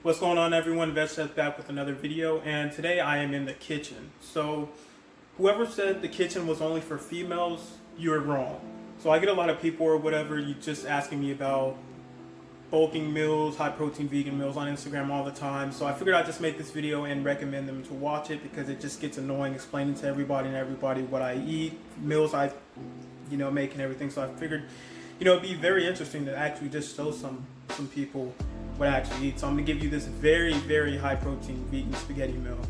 What's going on, everyone? Veg Chef back with another video, and today I am in the kitchen. So whoever said the kitchen was only for females, you're wrong. So I get a lot of people or whatever, you just asking me about bulking meals, high protein vegan meals on Instagram all the time. So I figured I'd just make this video and recommend them to watch it because it just gets annoying explaining to everybody what I eat, meals I make and everything. So I figured it'd be very interesting to actually just show some people what I actually eat. So I'm gonna give you this very, very high protein vegan spaghetti meal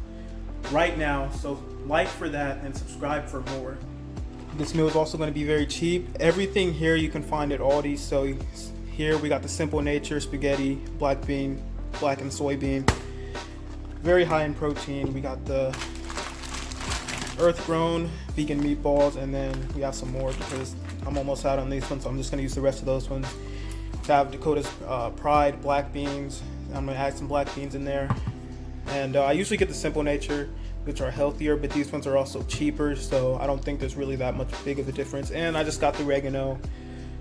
right now. So like for that and subscribe for more. This meal is also gonna be very cheap. Everything here you can find at Aldi. So here we got the Simple Nature spaghetti, black and soybean. Very high in protein. We got the Earth Grown vegan meatballs, and then we have some more because I'm almost out on these ones, so I'm just gonna use the rest of those ones. To have Dakota's Pride black beans. I'm gonna add some black beans in there, and I usually get the Simple Nature, which are healthier, but these ones are also cheaper, so I don't think there's really that much big of a difference. And I just got the oregano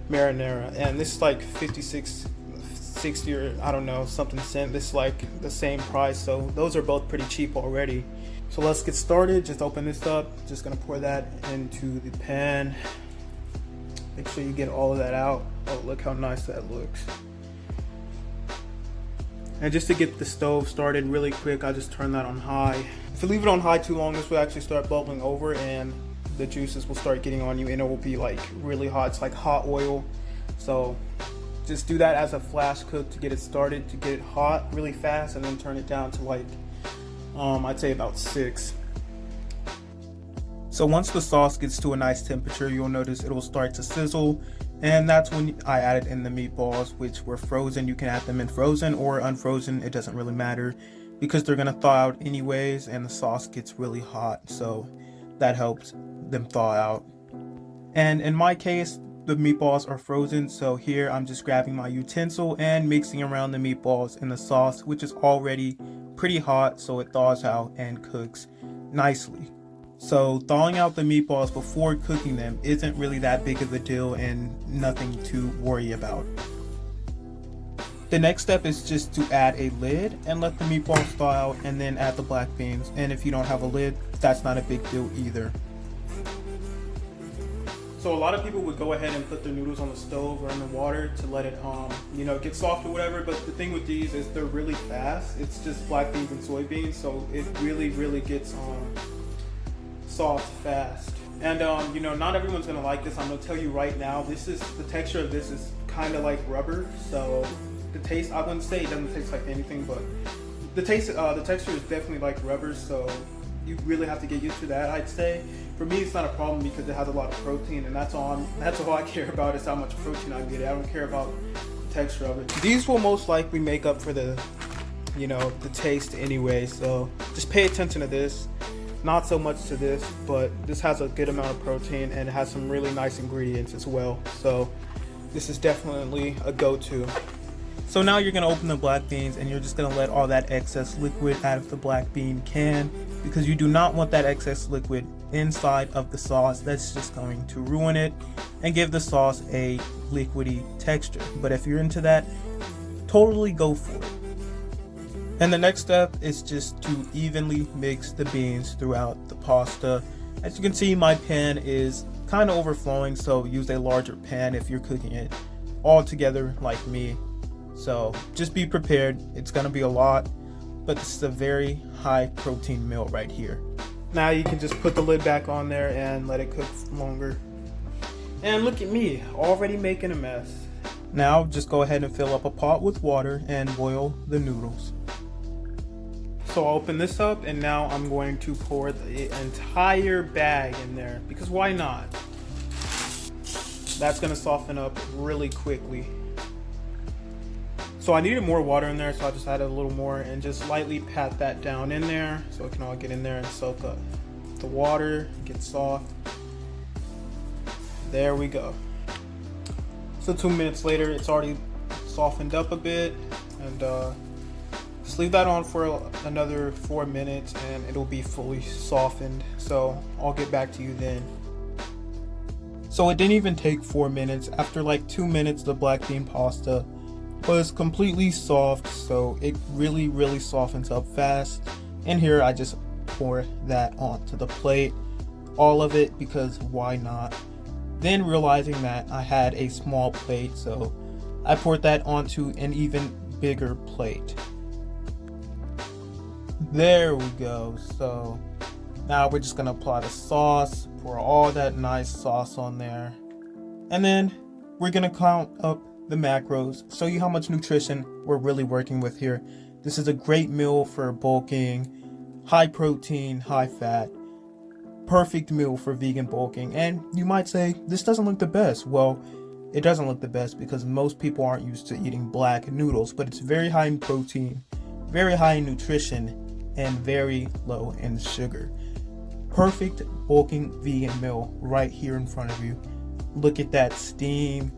marinara, and this is like 56, 60 or I don't know, something cent. This is like the same price, so those are both pretty cheap already. So let's get started. Just open this up. Just gonna pour that into the pan. Make sure you get all of that out. Oh, look how nice that looks. And just to get the stove started really quick, I just turn that on high. If you leave it on high too long, this will actually start bubbling over and the juices will start getting on you and it will be like really hot. It's like hot oil. So just do that as a flash cook to get it started, to get it hot really fast, and then turn it down to like, I'd say about 6. So once the sauce gets to a nice temperature, you'll notice it will start to sizzle, and that's when I added in the meatballs, which were frozen. You can add them in frozen or unfrozen, it doesn't really matter because they're gonna thaw out anyways, and the sauce gets really hot, so that helps them thaw out. And in my case, the meatballs are frozen, so here I'm just grabbing my utensil and mixing around the meatballs in the sauce, which is already pretty hot, so it thaws out and cooks nicely. So thawing out the meatballs before cooking them isn't really that big of a deal and nothing to worry about. The next step is just to add a lid and let the meatballs thaw out, and then add the black beans. And if you don't have a lid, that's not a big deal either. So a lot of people would go ahead and put their noodles on the stove or in the water to let it get soft or whatever, but the thing with these is they're really fast. It's just black beans and soybeans, so it really gets soft fast. And not everyone's gonna like this. I'm gonna tell you right now, the texture of this is kind of like rubber. So the taste, I wouldn't say it doesn't taste like anything, but the texture is definitely like rubber, so you really have to get used to that. I'd say for me it's not a problem because it has a lot of protein, and that's all I care about is how much protein I get. I don't care about the texture of it. These will most likely make up for the taste anyway, so just pay attention to this. Not so much to this, but this has a good amount of protein and it has some really nice ingredients as well. So this is definitely a go-to. So now you're gonna open the black beans and you're just gonna let all that excess liquid out of the black bean can, because you do not want that excess liquid inside of the sauce. That's just going to ruin it and give the sauce a liquidy texture. But if you're into that, totally go for it. And the next step is just to evenly mix the beans throughout the pasta. As you can see, my pan is kind of overflowing, so use a larger pan if you're cooking it all together like me. So just be prepared, it's gonna be a lot, but this is a very high protein meal right here. Now you can just put the lid back on there and let it cook longer. And look at me, already making a mess. Now just go ahead and fill up a pot with water and boil the noodles. So I'll open this up, and now I'm going to pour the entire bag in there, because why not? That's gonna soften up really quickly. So I needed more water in there, so I just added a little more and just lightly pat that down in there so it can all get in there and soak up the water, get soft. There we go. So 2 minutes later, it's already softened up a bit, and just leave that on for another 4 minutes and it'll be fully softened. So I'll get back to you then. So it didn't even take 4 minutes. After like 2 minutes, the black bean pasta was completely soft, so it really softens up fast. And here I just pour that onto the plate, all of it, because why not? Then realizing that I had a small plate, so I poured that onto an even bigger plate. There we go. So now we're just gonna apply the sauce, pour all that nice sauce on there, and then we're gonna count up the macros, show you how much nutrition we're really working with here. This is a great meal for bulking, high protein, high fat, perfect meal for vegan bulking. And you might say, this doesn't look the best. Well, it doesn't look the best because most people aren't used to eating black noodles, but it's very high in protein, very high in nutrition, and very low in sugar. Perfect bulking vegan meal right here in front of you. Look at that steam.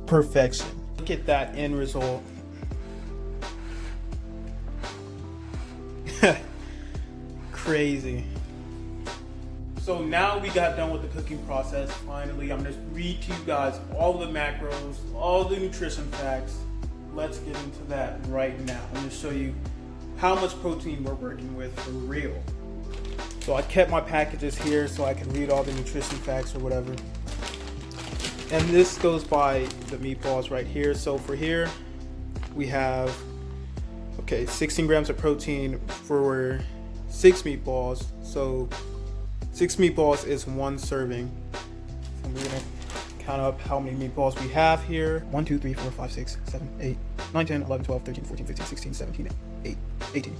Perfection. Look at that end result. Crazy. So now we got done with the cooking process. Finally, I'm gonna read to you guys all the macros, all the nutrition facts. Let's get into that right now. I'm gonna show you how much protein we're working with for real. So I kept my packages here so I can read all the nutrition facts or whatever. And this goes by the meatballs right here. So for here, we have, 16 grams of protein for 6 meatballs. So 6 meatballs is 1 serving. So we're gonna count up how many meatballs we have here. 1, 2, 3, 4, 5, 6, 7, 8, 9, 10, 11, 12, 13, 14, 15, 16, 17, 18.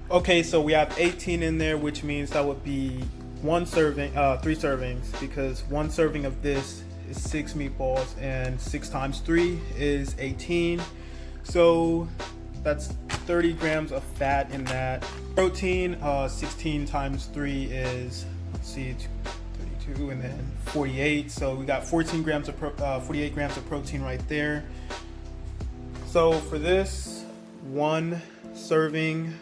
Okay, so we have 18 in there, which means that would be 1 serving, 3 servings, because 1 serving of this is 6 meatballs, and 6 times 3 is 18. So that's 30 grams of fat in that. Protein, 16 times 3 is, 32, and then 48. So we got 48 grams of protein right there. So for this 1 serving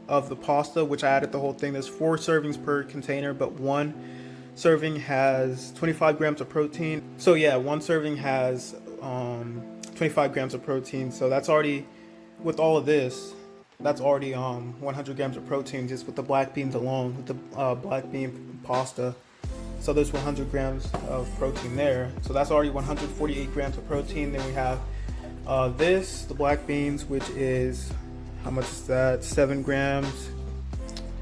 of the pasta, which I added the whole thing, there's 4 servings per container, but 1 serving has 25 grams of protein. So yeah, 1 serving has 25 grams of protein. So that's already, with all of this, that's already 100 grams of protein just with the black beans alone, with the black bean pasta. So there's 100 grams of protein there. So that's already 148 grams of protein. Then we have the black beans, which is, how much is that? 7 grams,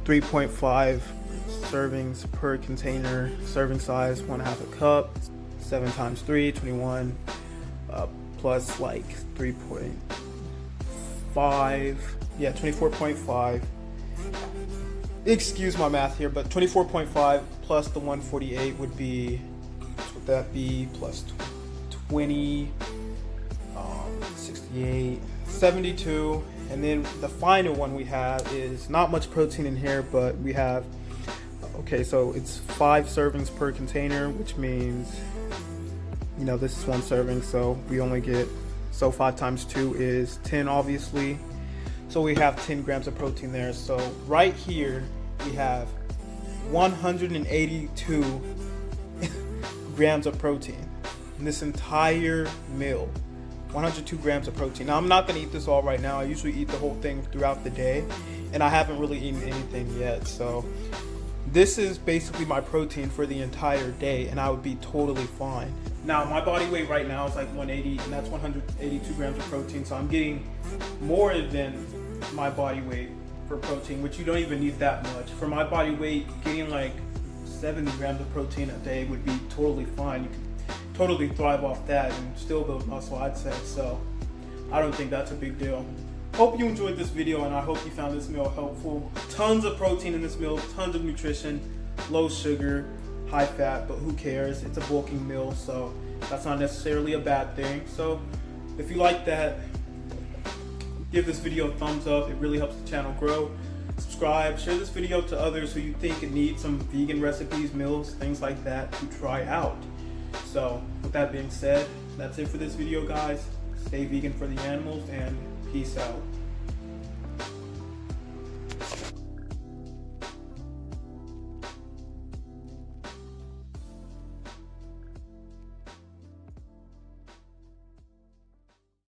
3.5 servings per container, serving size, 1/2 a cup, 7 times 3, 21, plus like 3.5, 24.5. Excuse my math here, but 24.5 plus the 148 would be, what would that be, plus 20, 68, 72. And then the final one we have is not much protein in here, but we have, so it's 5 servings per container, which means, this is 1 serving, so we only get, 5 times 2 is 10, obviously. So we have 10 grams of protein there. So right here, we have 182 grams of protein in this entire meal. 102 grams of protein. Now I'm not gonna eat this all right now. I usually eat the whole thing throughout the day, and I haven't really eaten anything yet. So this is basically my protein for the entire day, and I would be totally fine. Now my body weight right now is like 180, and that's 182 grams of protein. So I'm getting more than my body weight for protein, which you don't even need that much. For my body weight, getting like 70 grams of protein a day would be totally fine. You can totally thrive off that and still build muscle, I'd say. So I don't think that's a big deal. Hope you enjoyed this video, and I hope you found this meal helpful. Tons of protein in this meal, tons of nutrition, low sugar, high fat, but who cares? It's a bulking meal, so that's not necessarily a bad thing. So if you like that, give this video a thumbs up. It really helps the channel grow. Subscribe, share this video to others who you think need some vegan recipes, meals, things like that to try out. So with that being said, that's it for this video, guys. Stay vegan for the animals, and peace out.